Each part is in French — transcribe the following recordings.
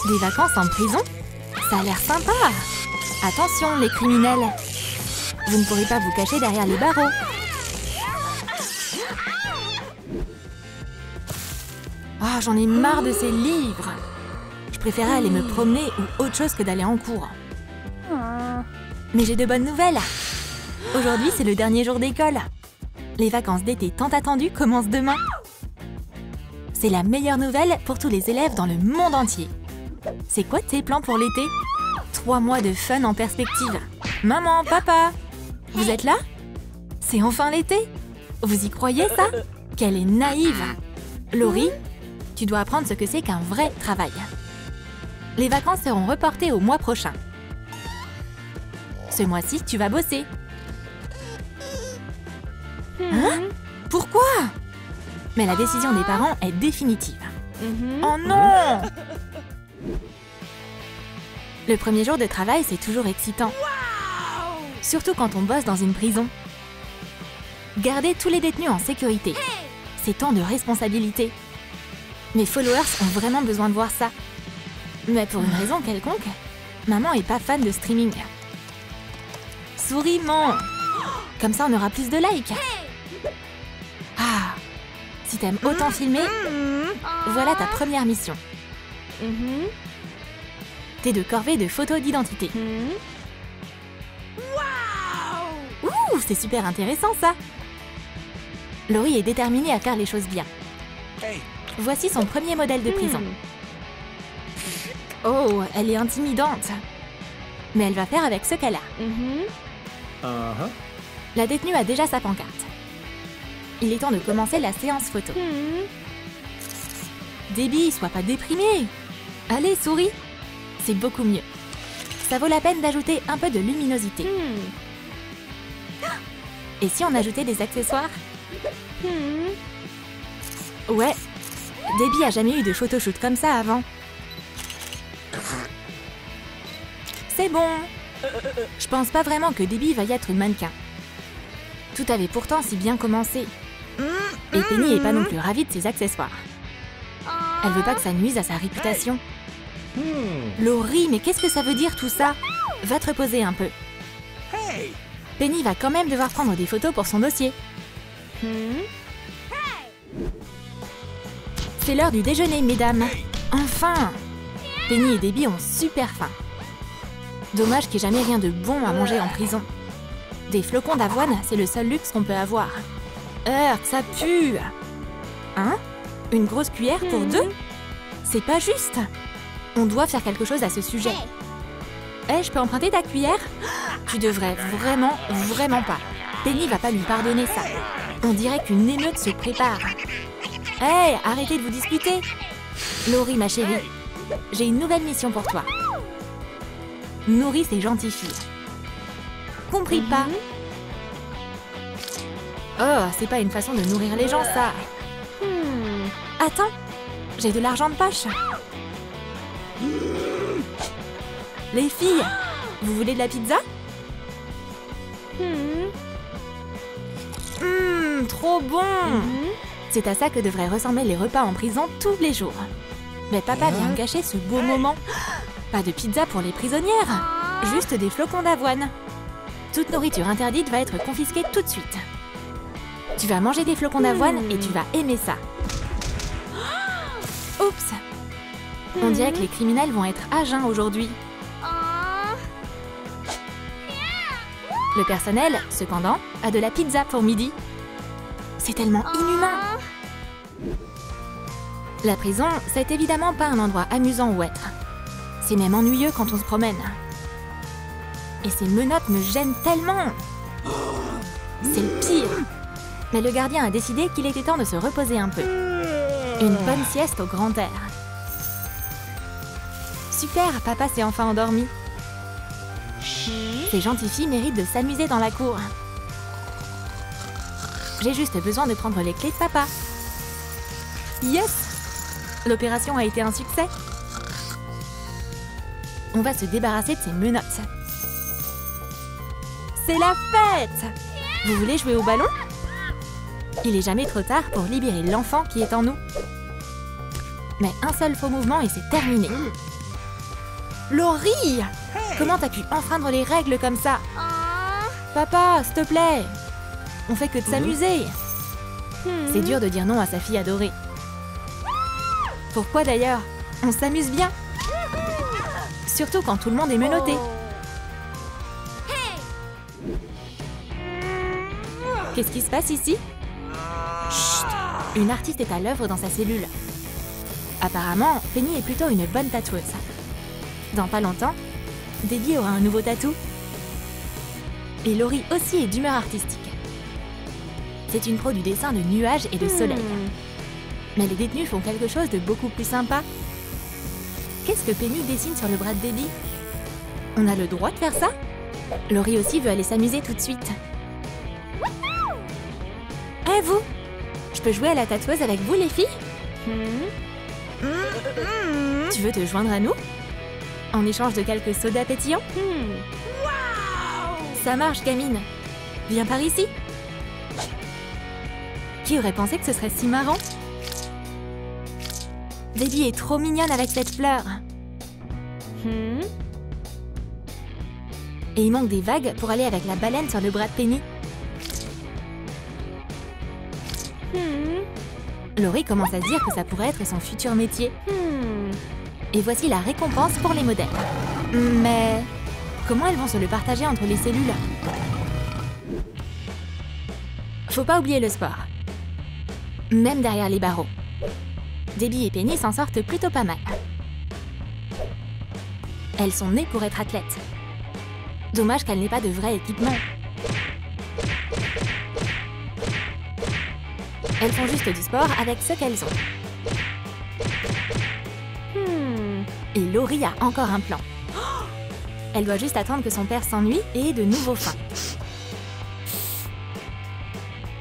Des vacances en prison? Ça a l'air sympa! Attention, les criminels! Vous ne pourrez pas vous cacher derrière les barreaux. Oh, j'en ai marre de ces livres! Je préférais aller me promener ou autre chose que d'aller en cours. Mais j'ai de bonnes nouvelles! Aujourd'hui, c'est le dernier jour d'école. Les vacances d'été tant attendues commencent demain. C'est la meilleure nouvelle pour tous les élèves dans le monde entier. C'est quoi tes plans pour l'été? 3 mois de fun en perspective. Maman, papa, vous êtes là? C'est enfin l'été? Vous y croyez ça? Qu'elle est naïve! Laurie, tu dois apprendre ce que c'est qu'un vrai travail. Les vacances seront reportées au mois prochain. Ce mois-ci, tu vas bosser. Hein? Pourquoi? Mais la décision des parents est définitive. Oh non! Le premier jour de travail, c'est toujours excitant. Surtout quand on bosse dans une prison. Garder tous les détenus en sécurité. C'est tant de responsabilités. Mes followers ont vraiment besoin de voir ça. Mais pour une raison quelconque, maman est pas fan de streaming. Souris, man! Comme ça, on aura plus de likes. Ah! Si t'aimes autant filmer, voilà ta première mission. T'es de corvée de photos d'identité. Ouh, c'est super intéressant ça! Laurie est déterminée à faire les choses bien. Voici son premier modèle de prison. Oh, elle est intimidante. Mais elle va faire avec ce qu'elle a. La détenue a déjà sa pancarte. Il est temps de commencer la séance photo. Debbie, sois pas déprimée. Allez, souris. C'est beaucoup mieux. Ça vaut la peine d'ajouter un peu de luminosité. Et si on ajoutait des accessoires? Ouais, Debbie a jamais eu de photoshoot comme ça avant. C'est bon. Je pense pas vraiment que Debbie va y être une mannequin. Tout avait pourtant si bien commencé. Et Penny est pas non plus ravie de ses accessoires. Elle veut pas que ça nuise à sa réputation. Laurie, mais qu'est-ce que ça veut dire tout ça? Va te reposer un peu. Penny va quand même devoir prendre des photos pour son dossier. C'est l'heure du déjeuner, mesdames. Enfin! Penny et Debbie ont super faim. Dommage qu'il n'y ait jamais rien de bon à manger en prison. Des flocons d'avoine, c'est le seul luxe qu'on peut avoir. Ça pue! Hein? Une grosse cuillère pour 2? C'est pas juste! On doit faire quelque chose à ce sujet. Je peux emprunter ta cuillère? Tu devrais vraiment pas. Penny va pas lui pardonner ça. On dirait qu'une émeute se prépare. Arrêtez de vous disputer! Laurie, ma chérie, j'ai une nouvelle mission pour toi. Nourris ces gentilles filles. Compris pas? Oh, c'est pas une façon de nourrir les gens, ça. Attends, j'ai de l'argent de poche. Les filles, vous voulez de la pizza? Trop bon! C'est à ça que devraient ressembler les repas en prison tous les jours. Mais papa vient gâcher ce beau moment. Pas de pizza pour les prisonnières, juste des flocons d'avoine. Toute nourriture interdite va être confisquée tout de suite. Tu vas manger des flocons d'avoine et tu vas aimer ça. Oups! On dirait que les criminels vont être à jeun aujourd'hui. Le personnel, cependant, a de la pizza pour midi. C'est tellement inhumain! La prison, c'est évidemment pas un endroit amusant où être. C'est même ennuyeux quand on se promène. Et ces menottes me gênent tellement! C'est le pire! Mais le gardien a décidé qu'il était temps de se reposer un peu. Une bonne sieste au grand air. Super, papa s'est enfin endormi. Ces gentilles filles méritent de s'amuser dans la cour. J'ai juste besoin de prendre les clés de papa. Yes! L'opération a été un succès. On va se débarrasser de ces menottes. C'est la fête! Vous voulez jouer au ballon? Il est jamais trop tard pour libérer l'enfant qui est en nous. Mais un seul faux mouvement et c'est terminé. Laurie! Comment t'as pu enfreindre les règles comme ça? Papa, s'il te plaît! On fait que de s'amuser! C'est dur de dire non à sa fille adorée. Pourquoi d'ailleurs? On s'amuse bien! Surtout quand tout le monde est menotté. Qu'est-ce qui se passe ici? Chut! Une artiste est à l'œuvre dans sa cellule. Apparemment, Penny est plutôt une bonne tatoueuse. Dans pas longtemps, Debbie aura un nouveau tatou. Et Laurie aussi est d'humeur artistique. C'est une pro du dessin de nuages et de soleil. Mais les détenus font quelque chose de beaucoup plus sympa. Qu'est-ce que Penny dessine sur le bras de Debbie? On a le droit de faire ça? Laurie aussi veut aller s'amuser tout de suite. Eh vous? Je peux jouer à la tatoueuse avec vous les filles? Tu veux te joindre à nous? En échange de quelques sodas pétillants? Ça marche, gamine. Viens par ici. Qui aurait pensé que ce serait si marrant? Debbie est trop mignonne avec cette fleur. Et il manque des vagues pour aller avec la baleine sur le bras de Penny. Laurie commence à se dire que ça pourrait être son futur métier. Et voici la récompense pour les modèles. Mais comment elles vont se le partager entre les cellules? Faut pas oublier le sport. Même derrière les barreaux. Debbie et Penny s'en sortent plutôt pas mal. Elles sont nées pour être athlètes. Dommage qu'elles n'aient pas de vrai équipement. Elles font juste du sport avec ce qu'elles ont. Et Laurie a encore un plan. Elle doit juste attendre que son père s'ennuie et ait de nouveau faim.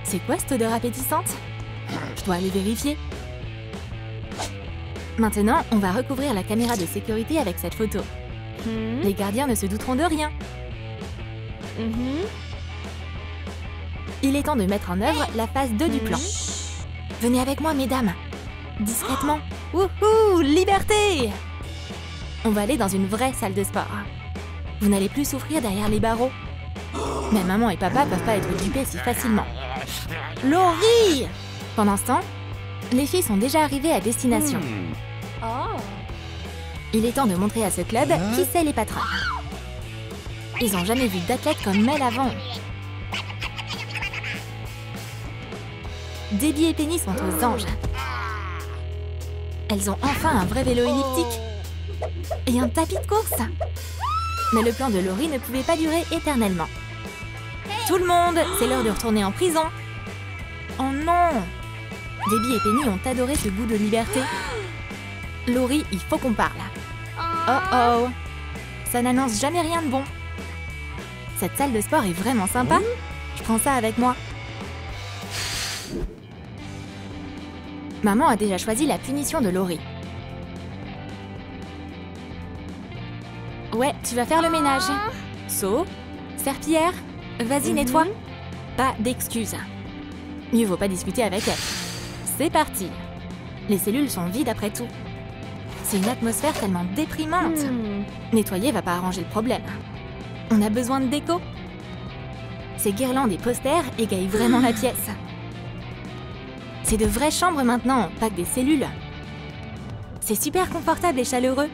C'est quoi cette odeur appétissante? Je dois aller vérifier. Maintenant, on va recouvrir la caméra de sécurité avec cette photo. Les gardiens ne se douteront de rien. Il est temps de mettre en œuvre la phase 2 du plan. Venez avec moi, mesdames. Discrètement. Wouhou! Liberté! On va aller dans une vraie salle de sport. Vous n'allez plus souffrir derrière les barreaux. Mais maman et papa peuvent pas être dupés si facilement. Laurie! Pendant ce temps, les filles sont déjà arrivées à destination. Il est temps de montrer à ce club qui sait les patronnes. Ils n'ont jamais vu d'athlète comme elle avant. Debbie et Penny sont aux anges. Elles ont enfin un vrai vélo elliptique. Et un tapis de course. Mais le plan de Laurie ne pouvait pas durer éternellement. Tout le monde, c'est l'heure de retourner en prison. Oh non! Debbie et Penny ont adoré ce goût de liberté. Laurie, il faut qu'on parle. Oh oh! Ça n'annonce jamais rien de bon. Cette salle de sport est vraiment sympa. Je prends ça avec moi. Maman a déjà choisi la punition de Laurie. Ouais, tu vas faire le ménage. Seau, serpillière, vas-y, nettoie. Pas d'excuses. Mieux vaut pas discuter avec elle. C'est parti. Les cellules sont vides après tout. C'est une atmosphère tellement déprimante. Nettoyer va pas arranger le problème. On a besoin de déco. Ces guirlandes et posters égayent vraiment la pièce. C'est de vraies chambres maintenant, pas que des cellules. C'est super confortable et chaleureux.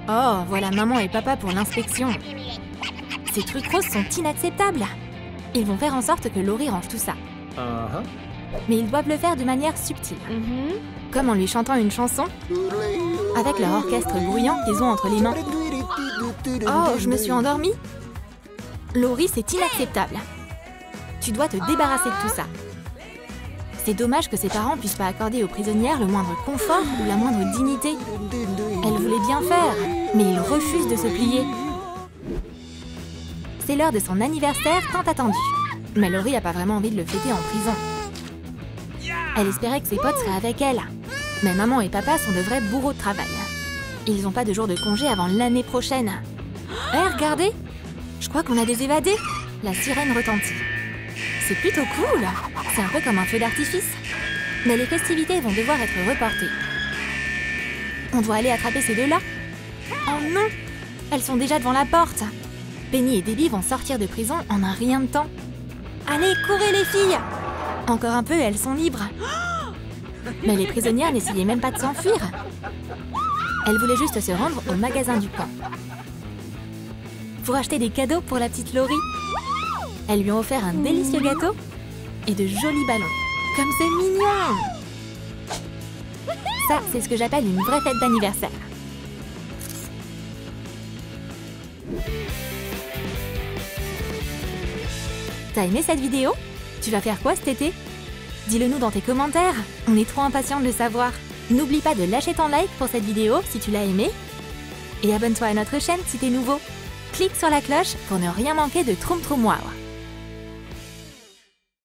Oh, voilà maman et papa pour l'inspection. Ces trucs roses sont inacceptables. Ils vont faire en sorte que Laurie range tout ça. Mais ils doivent le faire de manière subtile. Comme en lui chantant une chanson, avec leur orchestre bruyant qu'ils ont entre les mains. Oh, je me suis endormie. Laurie, c'est inacceptable. Tu dois te débarrasser de tout ça. C'est dommage que ses parents puissent pas accorder aux prisonnières le moindre confort ou la moindre dignité. Elle voulait bien faire, mais ils refusent de se plier. C'est l'heure de son anniversaire tant attendu. Mais Laurie a pas vraiment envie de le fêter en prison. Elle espérait que ses potes seraient avec elle. Mais maman et papa sont de vrais bourreaux de travail. Ils n'ont pas de jour de congé avant l'année prochaine. Eh, regardez! Je crois qu'on a des évadés. La sirène retentit. C'est plutôt cool. C'est un peu comme un feu d'artifice. Mais les festivités vont devoir être reportées. On doit aller attraper ces deux-là. Oh non! Elles sont déjà devant la porte. Penny et Debbie vont sortir de prison en un rien de temps. Allez, courez les filles! Encore un peu et elles sont libres. Mais les prisonnières n'essayaient même pas de s'enfuir. Elles voulaient juste se rendre au magasin du coin pour acheter des cadeaux pour la petite Laurie. Elles lui ont offert un délicieux gâteau et de jolis ballons. Comme c'est mignon! Ça, c'est ce que j'appelle une vraie fête d'anniversaire. T'as aimé cette vidéo? Tu vas faire quoi cet été? Dis-le nous dans tes commentaires, on est trop impatients de le savoir. N'oublie pas de lâcher ton like pour cette vidéo si tu l'as aimée. Et abonne-toi à notre chaîne si t'es nouveau. Clique sur la cloche pour ne rien manquer de Troum Troum Wow.